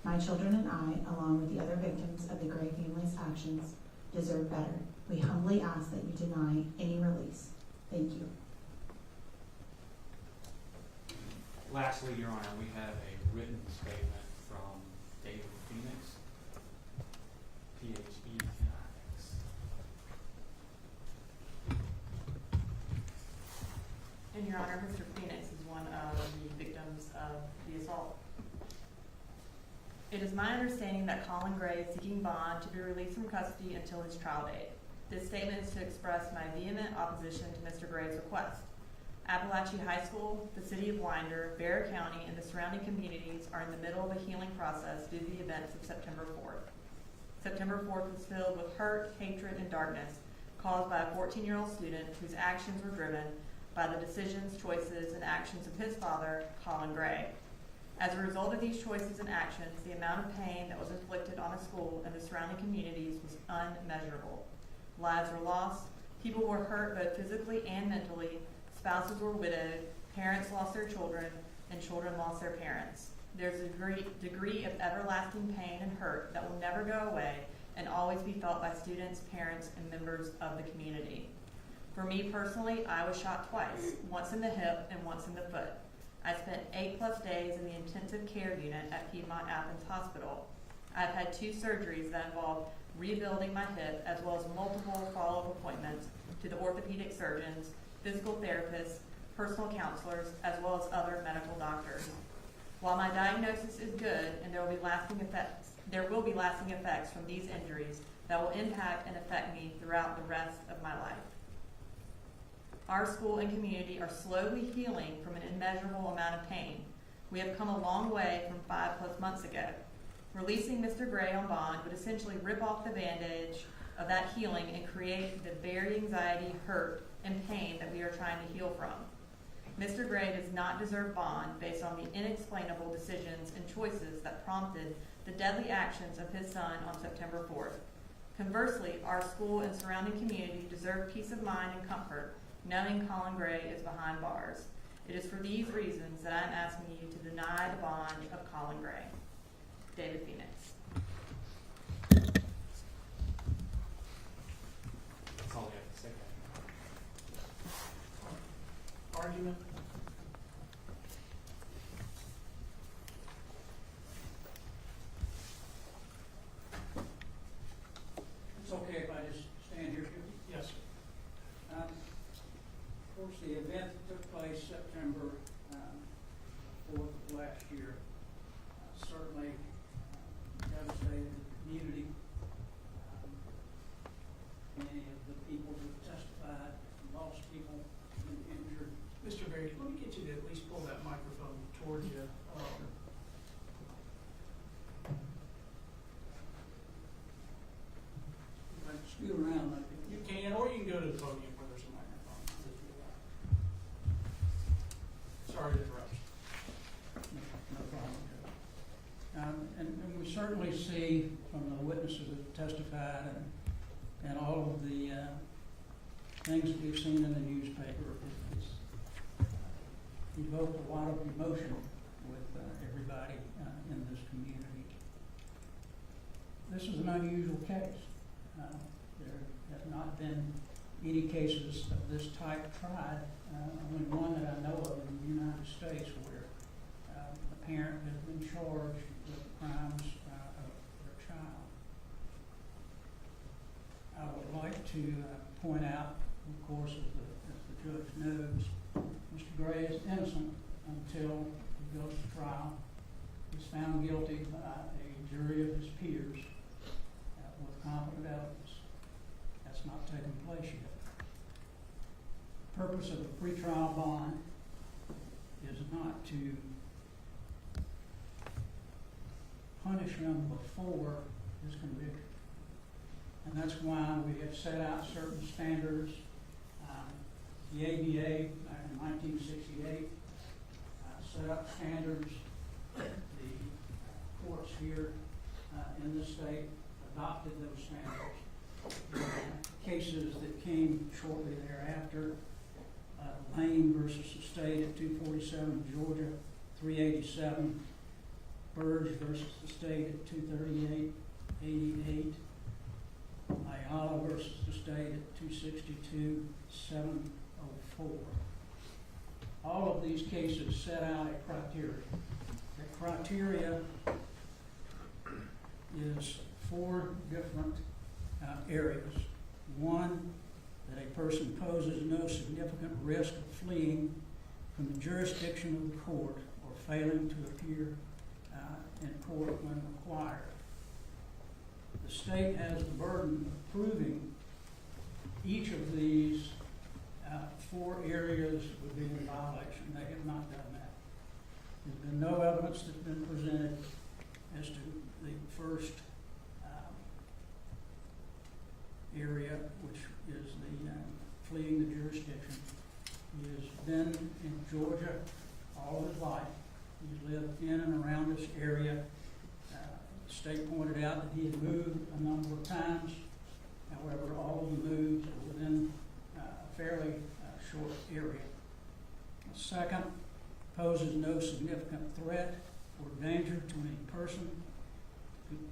My children and I, along with the other victims of the Gray family's actions, deserve better. We humbly ask that you deny any release. Thank you. Lastly, Your Honor, we have a written statement from David Phoenix, Phenix. And Your Honor, Mr. Phoenix is one of the victims of the assault. It is my understanding that Colin Gray is seeking bond to be released from custody until his trial date. This statement is to express my vehement opposition to Mr. Gray's request. Apalachee High School, the city of Winder, Bexar County, and the surrounding communities are in the middle of a healing process due to the events of September 4th. September 4th was filled with hurt, hatred, and darkness caused by a 14-year-old student whose actions were driven by the decisions, choices, and actions of his father, Colin Gray. As a result of these choices and actions, the amount of pain that was inflicted on the school and the surrounding communities was unmeasurable. Lives were lost, people were hurt both physically and mentally, spouses were widowed, parents lost their children, and children lost their parents. There's a degree of everlasting pain and hurt that will never go away and always be felt by students, parents, and members of the community. For me personally, I was shot twice, once in the hip and once in the foot. I spent 8+ days in the intensive care unit at Piedmont Athens Hospital. I've had 2 surgeries that involved rebuilding my hip, as well as multiple follow-up appointments to the orthopedic surgeons, physical therapists, personal counselors, as well as other medical doctors. While my diagnosis is good and there will be lasting effects from these injuries that will impact and affect me throughout the rest of my life. Our school and community are slowly healing from an immeasurable amount of pain. We have come a long way from 5+ months ago. Releasing Mr. Gray on bond would essentially rip off the bandage of that healing and create the very anxiety, hurt, and pain that we are trying to heal from. Mr. Gray does not deserve bond based on the inexplainable decisions and choices that prompted the deadly actions of his son on September 4th. Conversely, our school and surrounding community deserve peace of mind and comfort knowing Colin Gray is behind bars. It is for these reasons that I am asking you to deny the bond of Colin Gray. David Phoenix. That's all we have to say. Argument? It's okay if I just stand here. Yes, sir. Of course, the event that took place September 4th of last year certainly devastated the community. Many of the people who testified lost people and injured. Mr. Berry, let me get you to at least pull that microphone towards you. If I could scoot around like this. You can, or you can go to the podium where there's a microphone. Sorry to interrupt. No problem. And we certainly see from the witnesses that testified and all of the things that we've seen in the newspaper, it's evoked a lot of emotion with everybody in this community. This is an unusual case. There have not been any cases of this type tried, only one that I know of in the United States where a parent has been charged with the crimes of their child. I would like to point out, of course, as the judge knows, Mr. Gray is innocent until he goes to trial. He's found guilty by a jury of his peers with competent evidence. That's not taken place yet. The purpose of a pretrial bond is not to punish him before his conviction. And that's why we have set out certain standards. The ABA back in 1968 set up standards. The courts here in the state adopted those standards. Cases that came shortly thereafter, Lane versus the state at 247 Georgia, 387. Burge versus the state at 238, 88. Ayala versus the state at 262, 704. All of these cases set out a criteria. The criteria is 4 different areas. One, that a person poses no significant risk of fleeing from the jurisdiction of the court or failing to appear in court when required. The state has the burden of proving each of these 4 areas would be in violation. They have not done that. There's been no evidence that's been presented as to the first area, which is the fleeing the jurisdiction. He has been in Georgia all his life. He's lived in and around this area. The state pointed out that he had moved a number of times. However, all of the moves are within a fairly short area. The second, poses no significant threat or danger to any person,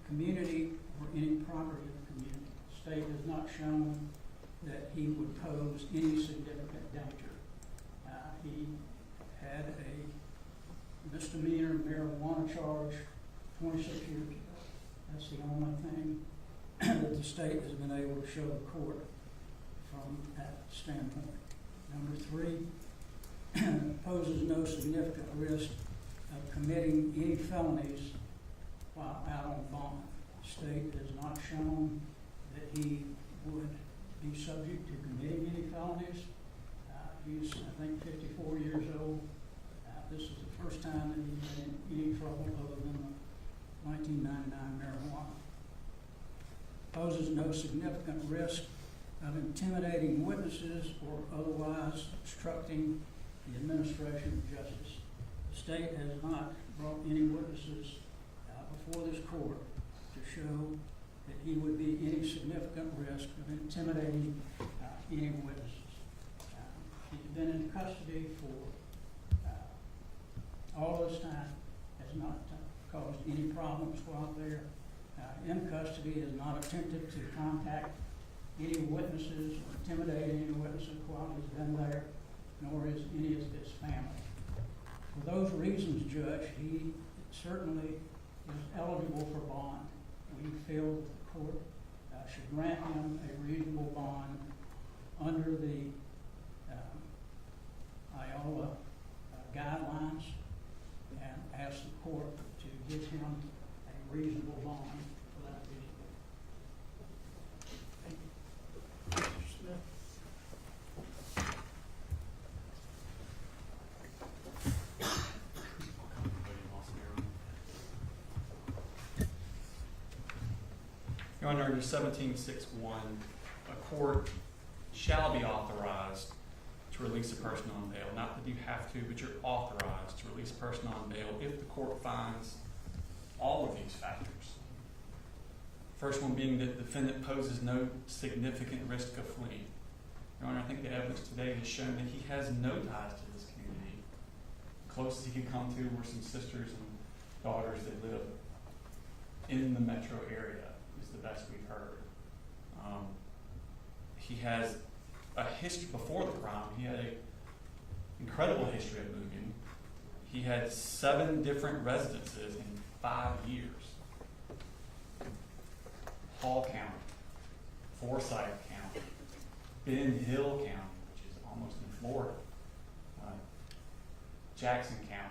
community, or any property of the community. The state has not shown that he would pose any significant danger. He had a misdemeanor marijuana charge 26 years ago. That's the only thing that the state has been able to show the court from that standpoint. Number 3, poses no significant risk of committing any felonies while out on bond. The state has not shown that he would be subject to committing any felonies. He's, I think, 54 years old. This is the first time that he's been in any trouble other than the 1999 marijuana. Poses no significant risk of intimidating witnesses or otherwise obstructing the administration of justice. The state has not brought any witnesses before this court to show that he would be any significant risk of intimidating any witnesses. He's been in custody for all this time, has not caused any problems while there. In custody, has not attempted to contact any witnesses or intimidate any witnesses while he's been there, nor is any of his family. For those reasons, Judge, he certainly is eligible for bond. We feel that the court should grant him a reasonable bond under the Iowa guidelines and ask the court to give him a reasonable bond for that reason. Mr. Smith? Your Honor, under 17.6.1, a court shall be authorized to release a person on bail. Not that you have to, but you're authorized to release a person on bail if the court finds all of these factors. First one being that the defendant poses no significant risk of fleeing. Your Honor, I think the evidence today has shown that he has no ties to this community. The closest he can come to were some sisters and daughters that live in the metro area, is the best we've heard. He has a history before the crime. He had an incredible history of moving. He had 7 different residences in 5 years. Hall County, Forsyth County, Ben Hill County, which is almost in Florida, Jackson County.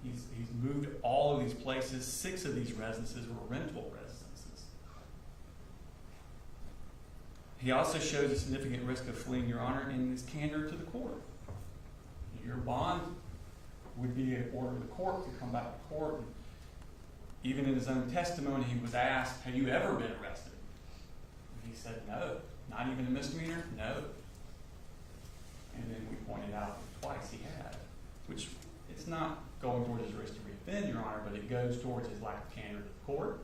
He's moved all of these places. 6 of these residences were rental residences. He also shows a significant risk of fleeing, Your Honor, in his candor to the court. Your bond would be an order of the court to come back to court. And even in his own testimony, he was asked, have you ever been arrested? And he said, no. Not even a misdemeanor? No. And then we pointed out that twice he had, which it's not going towards his risk to reoffend, Your Honor, but it goes towards his lack of candor to the court.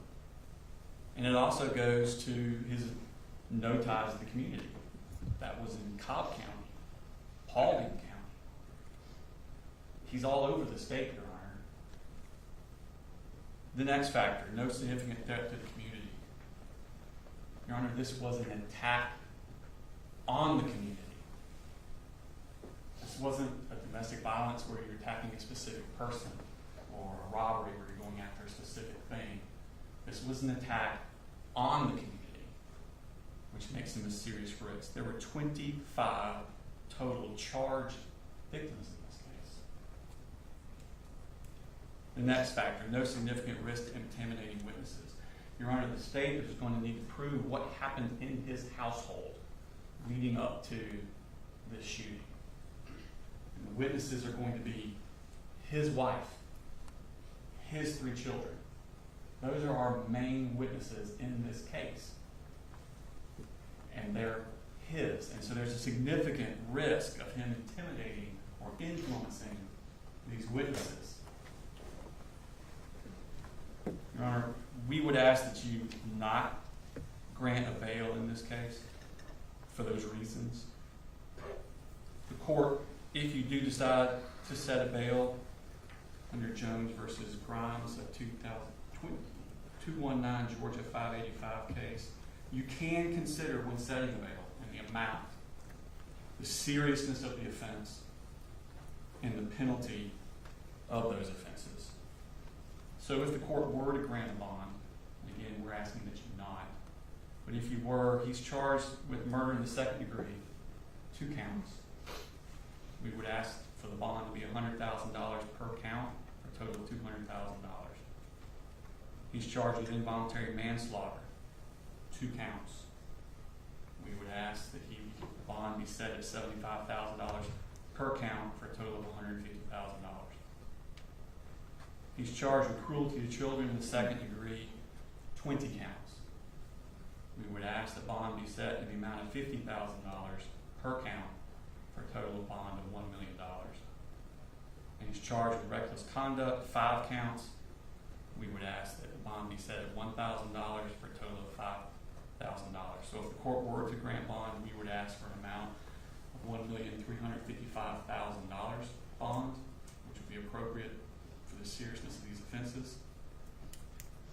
And it also goes to his no ties to the community. That was in Cobb County, Paulding County. He's all over the state, Your Honor. The next factor, no significant threat to the community. Your Honor, this was an attack on the community. This wasn't a domestic violence where you're attacking a specific person or a robbery where you're going after a specific thing. This was an attack on the community, which makes him a serious risk. There were 25 total charged victims in this case. The next factor, no significant risk to intimidating witnesses. Your Honor, the state is going to need to prove what happened in his household leading up to this shooting. And the witnesses are going to be his wife, his 3 children. Those are our main witnesses in this case. And they're his. And so there's a significant risk of him intimidating or influencing these witnesses. Your Honor, we would ask that you not grant a bail in this case for those reasons. The court, if you do decide to set a bail under Jones versus Grimes, a 219 Georgia 585 case, you can consider when setting a bail and the amount, the seriousness of the offense, and the penalty of those offenses. So if the court were to grant a bond, and again, we're asking that you not, but if you were, he's charged with murder in the 2nd degree, 2 counts. We would ask for the bond to be $100,000 per count, for a total of $200,000. He's charged with involuntary manslaughter, 2 counts. We would ask that the bond be set at $75,000 per count for a total of $150,000. He's charged with cruelty to children in the 2nd degree, 20 counts. We would ask the bond be set in the amount of $50,000 per count for a total of bond of $1 million. And he's charged with reckless conduct, 5 counts. We would ask that the bond be set at $1,000 for a total of $5,000. So if the court were to grant bond, we would ask for an amount of $1,355,000 bond, which would be appropriate for the seriousness of these offenses.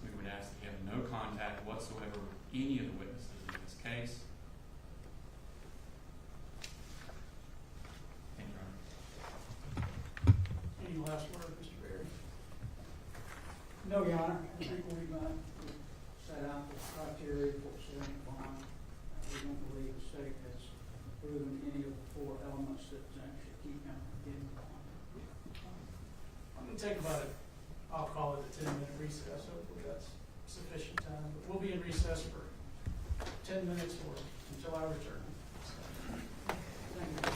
We would ask that you have no contact whatsoever with any of the witnesses in this case. Thank you, Your Honor. Any last word, Mr. Berry? No, Your Honor, I think we've set out the criteria for setting a bond. We don't believe the state has proven any of the 4 elements that should keep him from getting a bond. I'm going to take about I'll call it a 10-minute recess. Hopefully that's sufficient time. But we'll be in recess for 10 minutes or until I return. Thank you.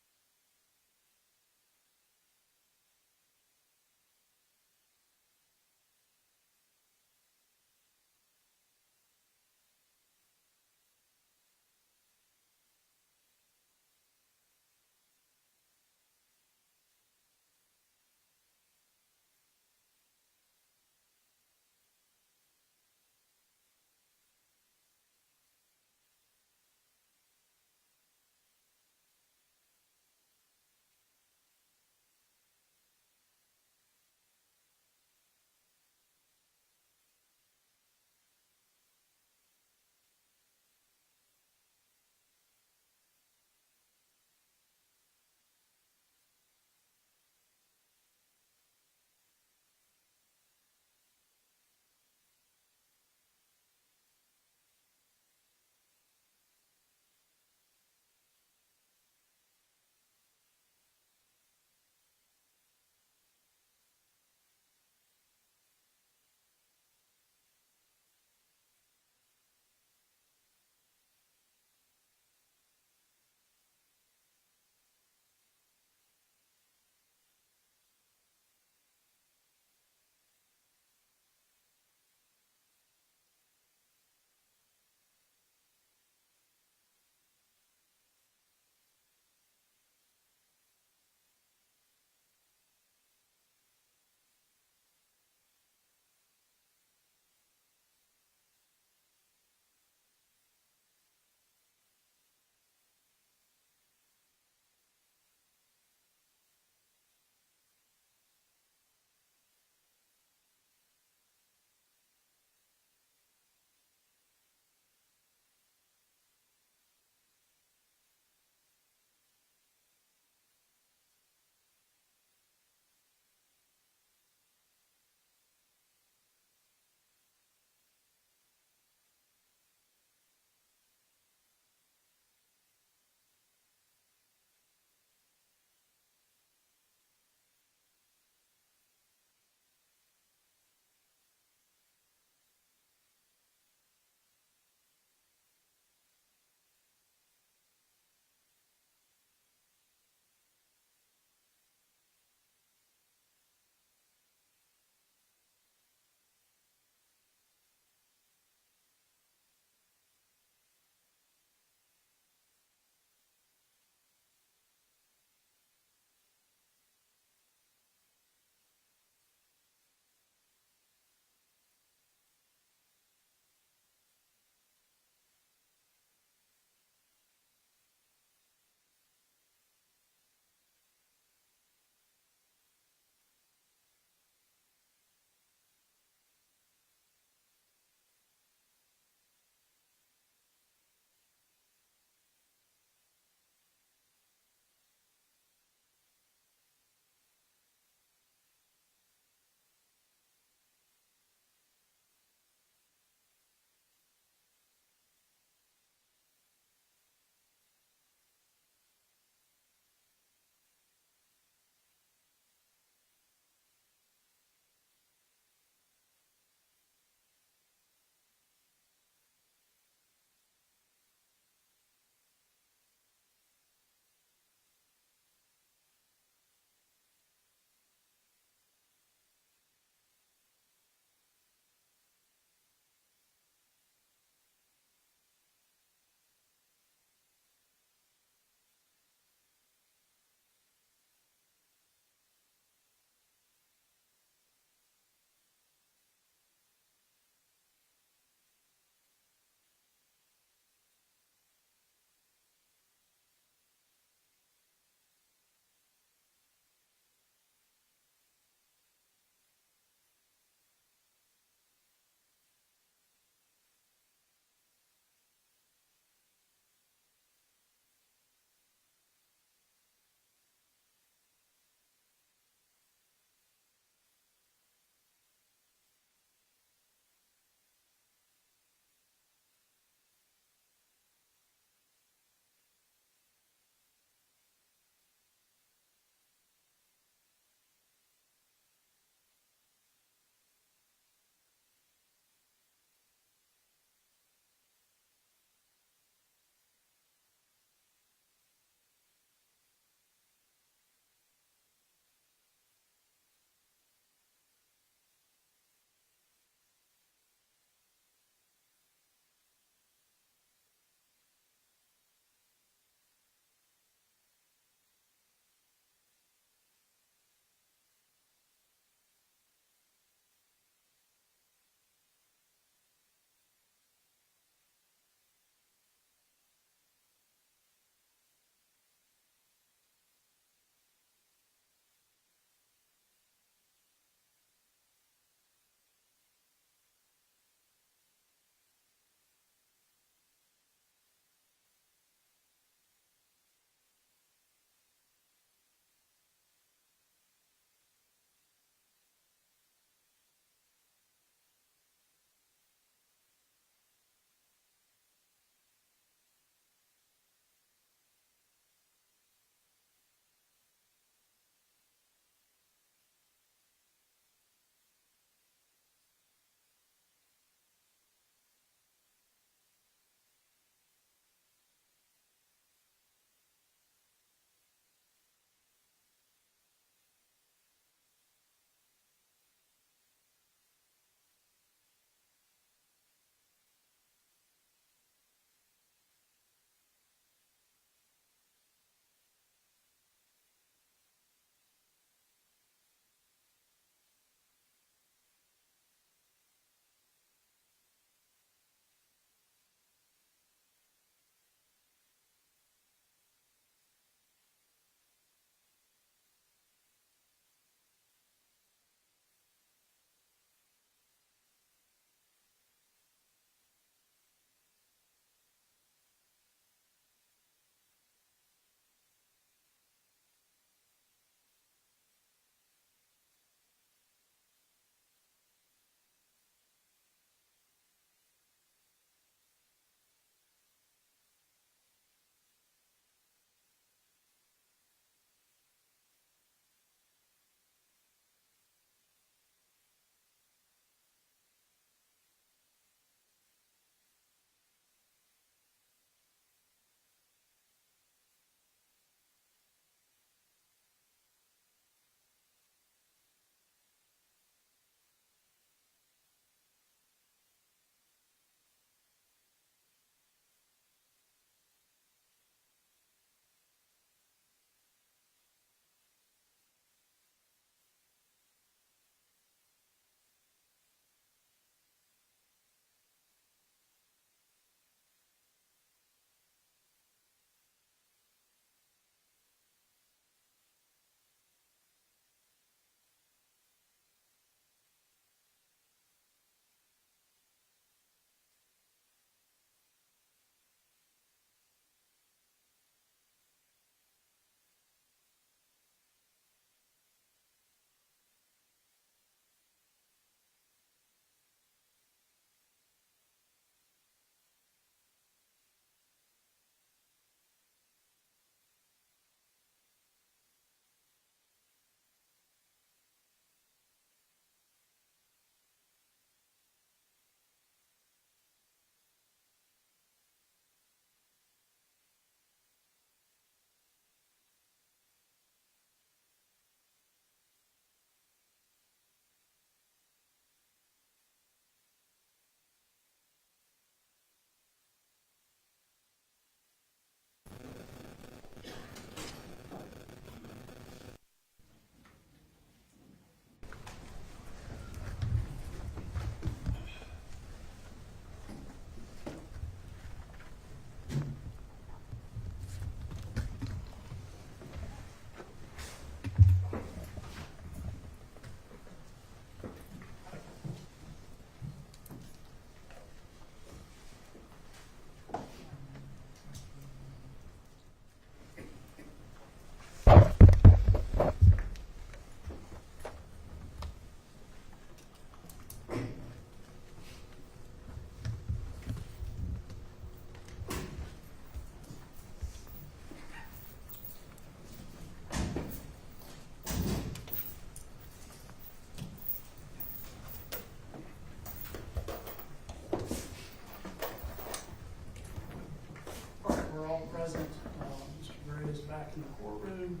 back in the courtroom.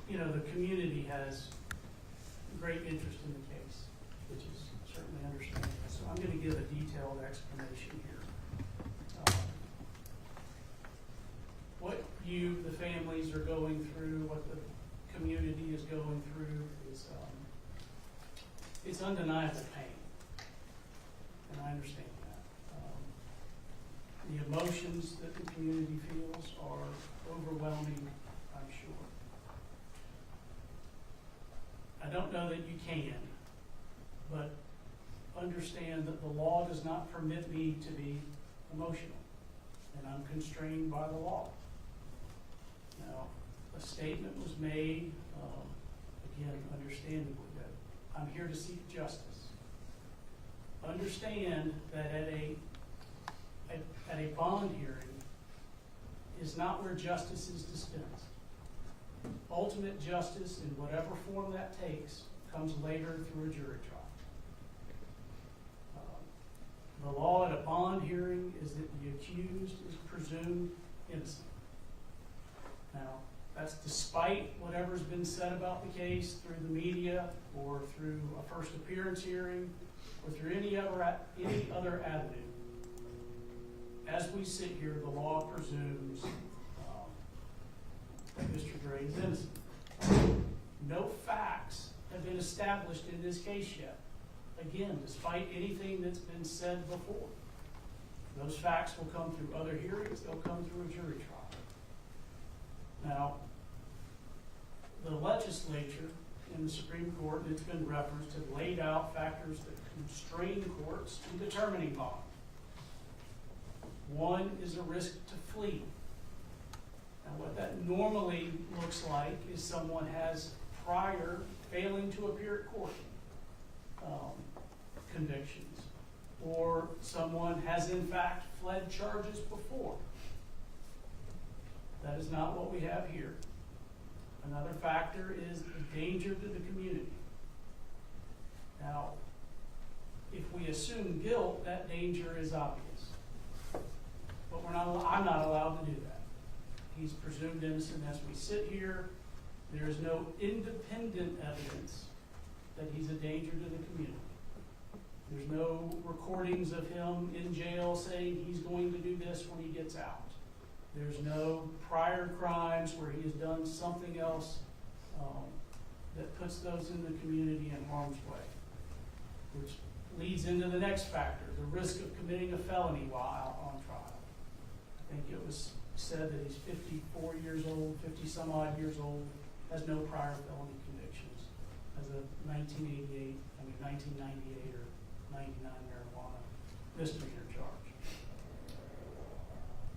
You know, the community has great interest in the case, which is certainly understandable. So I'm going to give a detailed explanation here. What you, the families, are going through, what the community is going through is, it's undeniable pain. And I understand that. The emotions that the community feels are overwhelming, I'm sure. I don't know that you can, but understand that the law does not permit me to be emotional, and I'm constrained by the law. Now, a statement was made, again, understandably, that I'm here to seek justice. Understand that at a bond hearing is not where justice is dispensed. Ultimate justice, in whatever form that takes, comes later through a jury trial. The law at a bond hearing is that the accused is presumed innocent. Now, that's despite whatever's been said about the case through the media or through a first appearance hearing or through any other avenue. As we sit here, the law presumes that Mr. Gray is innocent. No facts have been established in this case yet. Again, despite anything that's been said before. Those facts will come through other hearings, they'll come through a jury trial. Now, the legislature in the Supreme Court, and it's been referenced, have laid out factors that constrain courts in determining bond. One is a risk to flee. Now, what that normally looks like is someone has prior failing to appear at court convictions, or someone has in fact fled charges before. That is not what we have here. Another factor is the danger to the community. Now, if we assume guilt, that danger is obvious. But I'm not allowed to do that. He's presumed innocent as we sit here. There is no independent evidence that he's a danger to the community. There's no recordings of him in jail saying he's going to do this when he gets out. There's no prior crimes where he has done something else that puts those in the community in harm's way, which leads into the next factor, the risk of committing a felony while out on trial. I think it was said that he's 54 years old, 50 some odd years old, has no prior felony convictions, has a 1998 or 99 marijuana misdemeanor charge.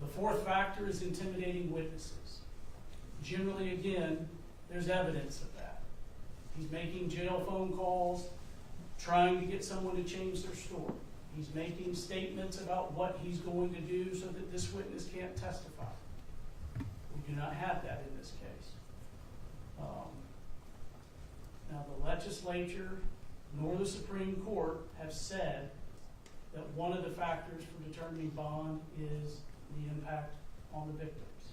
The fourth factor is intimidating witnesses. Generally, again, there's evidence of that. He's making jail phone calls, trying to get someone to change their story. He's making statements about what he's going to do so that this witness can't testify. We do not have that in this case. Now, the legislature nor the Supreme Court have said that one of the factors for determining bond is the impact on the victims.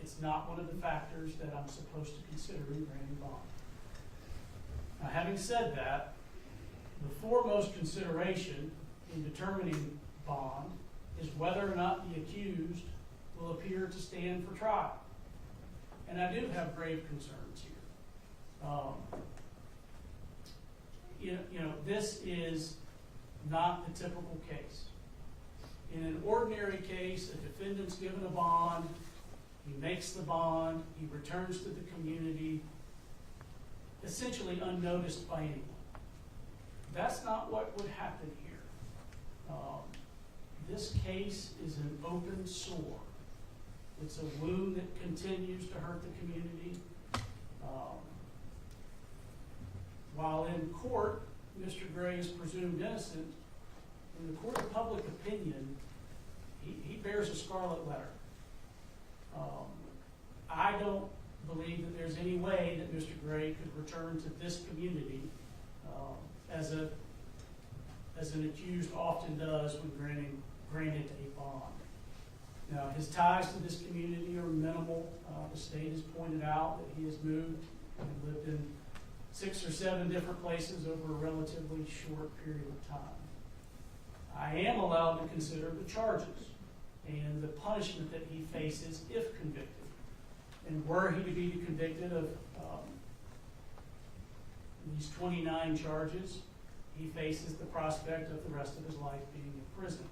It's not one of the factors that I'm supposed to consider in granting bond. Now, having said that, the foremost consideration in determining bond is whether or not the accused will appear to stand for trial. And I do have grave concerns here. This is not the typical case. In an ordinary case, a defendant's given a bond, he makes the bond, he returns to the community, essentially unnoticed by anyone. That's not what would happen here. This case is an open sore. It's a wound that continues to hurt the community. While in court, Mr. Gray is presumed innocent, in the court of public opinion, he bears a scarlet letter. I don't believe that there's any way that Mr. Gray could return to this community as an accused often does when granted a bond. His ties to this community are minimal. The state has pointed out that he has moved and lived in 6 or 7 different places over a relatively short period of time. I am allowed to consider the charges and the punishment that he faces if convicted. And were he to be convicted of these 29 charges, he faces the prospect of the rest of his life being in prison.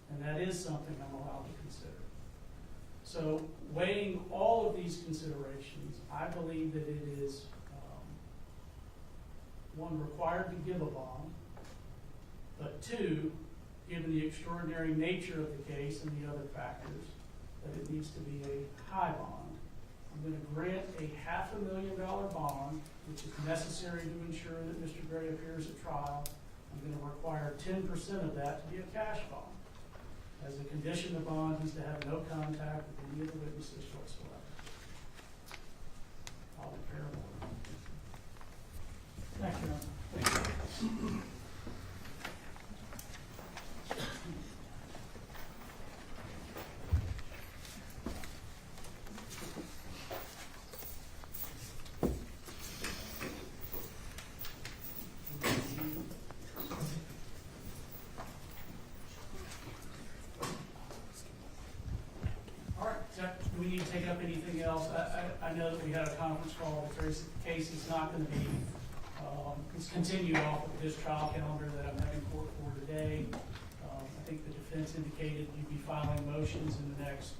And that is something I'm allowed to consider. So weighing all of these considerations, I believe that it is, one, required to give a bond, but 2, given the extraordinary nature of the case and the other factors, that it needs to be a high bond. I'm going to grant a $500,000 bond, which is necessary to ensure that Mr. Gray appears at trial. I'm going to require 10% of that to be a cash bond. As a condition, the bond is to have no contact with any of the witnesses whatsoever. I'll prepare a bond. Thank you. All right, Zach, do we need to take up anything else? I know that we had a conference call, but Tracy Casey's not going to be, it's continued off of this trial calendar that I'm having court for today. I think the defense indicated you'd be filing motions in the next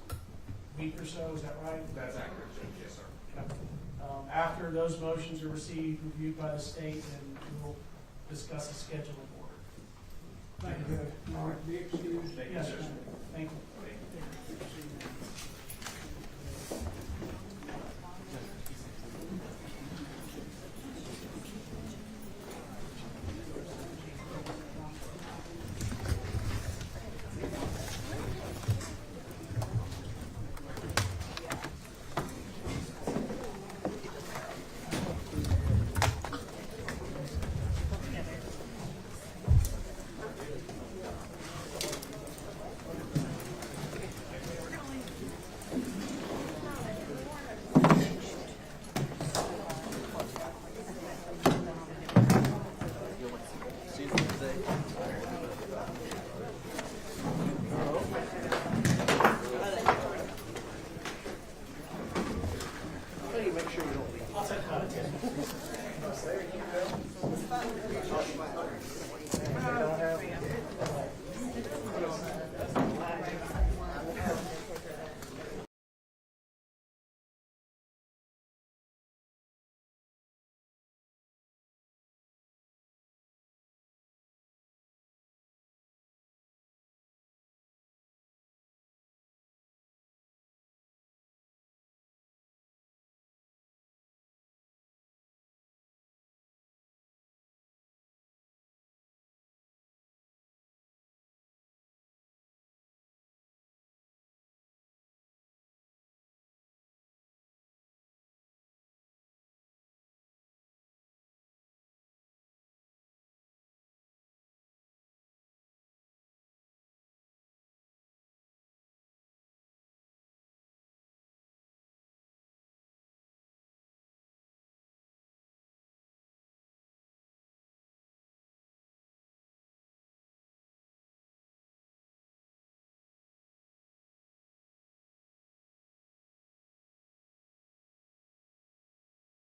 week or so, is that right? That's accurate, Judge. Yes, sir. Okay. After those motions are received, reviewed by the state, then we'll discuss a scheduling order. Thank you. All right, be excused. Yes, sir. Thank you.